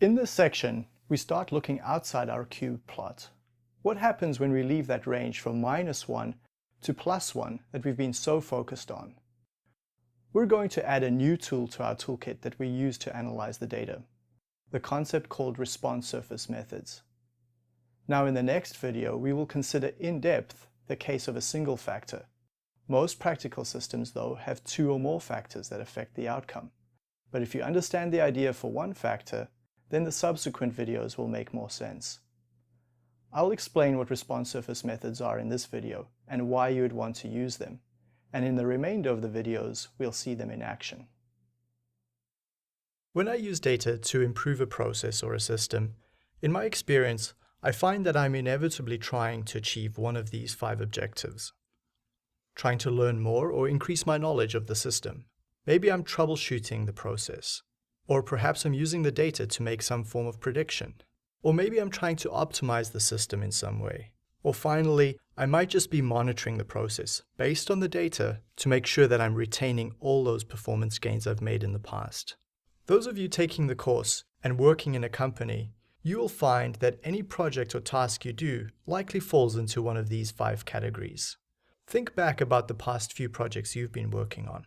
In this section, we start looking outside our cube plot. What happens when we leave that range from -1 to +1 that we've been so focused on? We're going to add a new tool to our toolkit that we use to analyze the data, the concept called response surface methods. Now in the next video, we will consider in depth the case of a single factor. Most practical systems, though, have 2 or more factors that affect the outcome. But if you understand the idea for one factor, then the subsequent videos will make more sense. I'll explain what response surface methods are in this video and why you would want to use them. And in the remainder of the videos, we'll see them in action. When I use data to improve a process or a system, in my experience, I find that I'm inevitably trying to achieve one of these 5 objectives. Trying to learn more or increase my knowledge of the system. Maybe I'm troubleshooting the process. Or perhaps I'm using the data to make some form of prediction. Or maybe I'm trying to optimize the system in some way. Or finally, I might just be monitoring the process based on the data to make sure that I'm retaining all those performance gains I've made in the past. Those of you taking the course and working in a company, you will find that any project or task you do likely falls into one of these 5 categories. Think back about the past few projects you've been working on.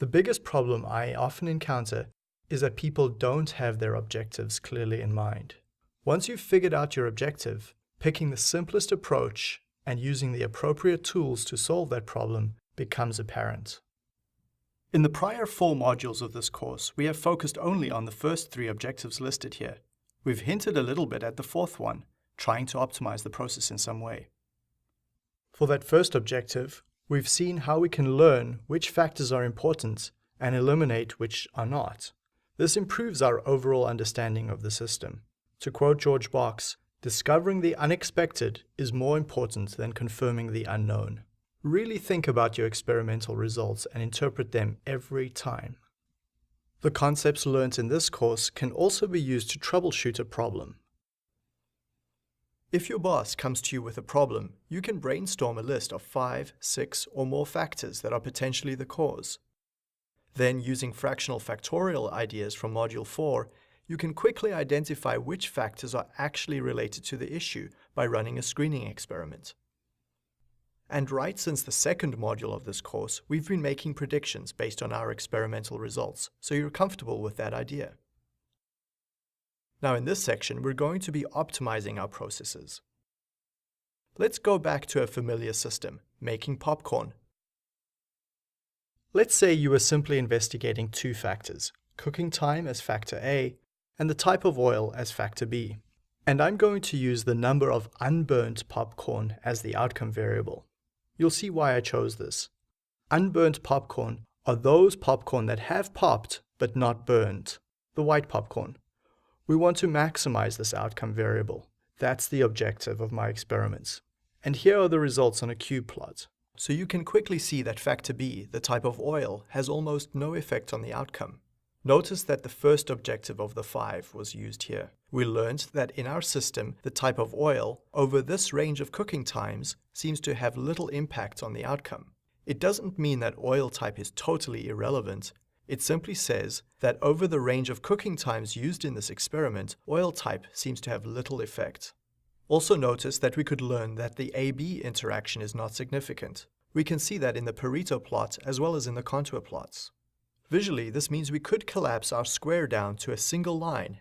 The biggest problem I often encounter is that people don't have their objectives clearly in mind. Once you've figured out your objective, picking the simplest approach and using the appropriate tools to solve that problem becomes apparent. In the prior 4 modules of this course, we have focused only on the first 3 objectives listed here. We've hinted a little bit at the 4th one, trying to optimize the process in some way. For that first objective, we've seen how we can learn which factors are important and eliminate which are not. This improves our overall understanding of the system. To quote George Box, discovering the unexpected is more important than confirming the unknown. Really think about your experimental results and interpret them every time. The concepts learned in this course can also be used to troubleshoot a problem. If your boss comes to you with a problem, you can brainstorm a list of 5, 6, or more factors that are potentially the cause. Then, using fractional factorial ideas from Module 4, you can quickly identify which factors are actually related to the issue by running a screening experiment. And right since the second module of this course, we've been making predictions based on our experimental results, so you're comfortable with that idea. Now in this section, we're going to be optimizing our processes. Let's go back to a familiar system, making popcorn. Let's say you were simply investigating 2 factors, cooking time as factor A and the type of oil as factor B. And I'm going to use the number of unburnt popcorn as the outcome variable. You'll see why I chose this. Unburnt popcorn are those popcorn that have popped but not burned, the white popcorn. We want to maximize this outcome variable. That's the objective of my experiments. And here are the results on a cube plot. So you can quickly see that factor B, the type of oil, has almost no effect on the outcome. Notice that the first objective of the 5 was used here. We learned that in our system, the type of oil over this range of cooking times seems to have little impact on the outcome. It doesn't mean that oil type is totally irrelevant. It simply says that over the range of cooking times used in this experiment, oil type seems to have little effect. Also notice that we could learn that the AB interaction is not significant. We can see that in the Pareto plot as well as in the contour plots. Visually, this means we could collapse our square down to a single line.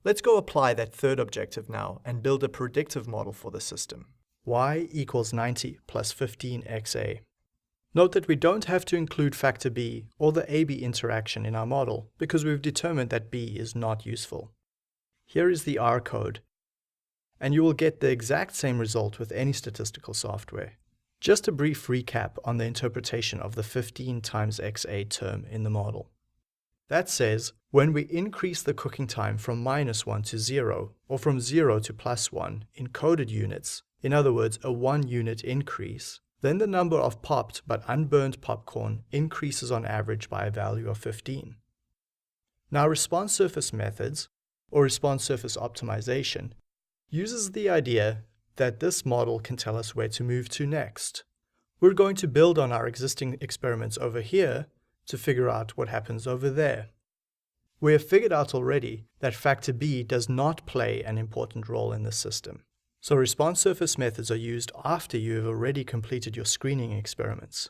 Let's go apply that third objective now and build a predictive model for the system. Y equals 90 plus 15xa. Note that we don't have to include factor B or the AB interaction in our model because we've determined that B is not useful. Here is the R code, and you will get the exact same result with any statistical software. Just a brief recap on the interpretation of the 15 times xa term in the model. That says, when we increase the cooking time from -1 to 0, or from 0 to +1 in coded units, in other words, a 1 unit increase, then the number of popped but unburned popcorn increases on average by a value of 15. Now, response surface methods, or response surface optimization, uses the idea that this model can tell us where to move to next. We're going to build on our existing experiments over here to figure out what happens over there. We have figured out already that factor B does not play an important role in this system. So response surface methods are used after you have already completed your screening experiments.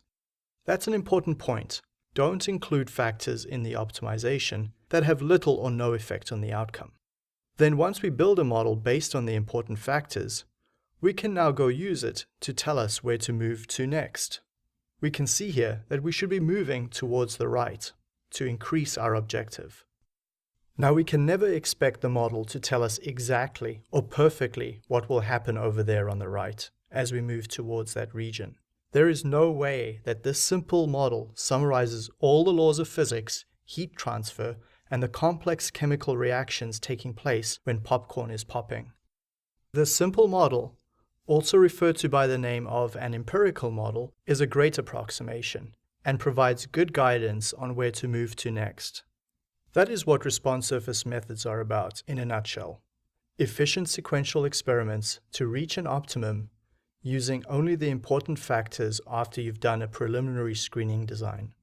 That's an important point. Don't include factors in the optimization that have little or no effect on the outcome. Then once we build a model based on the important factors, we can now go use it to tell us where to move to next. We can see here that we should be moving towards the right to increase our objective. Now we can never expect the model to tell us exactly or perfectly what will happen over there on the right as we move towards that region. There is no way that this simple model summarizes all the laws of physics, heat transfer, and the complex chemical reactions taking place when popcorn is popping. This simple model, also referred to by the name of an empirical model, is a great approximation and provides good guidance on where to move to next. That is what response surface methods are about in a nutshell. Efficient sequential experiments to reach an optimum using only the important factors after you've done a preliminary screening design.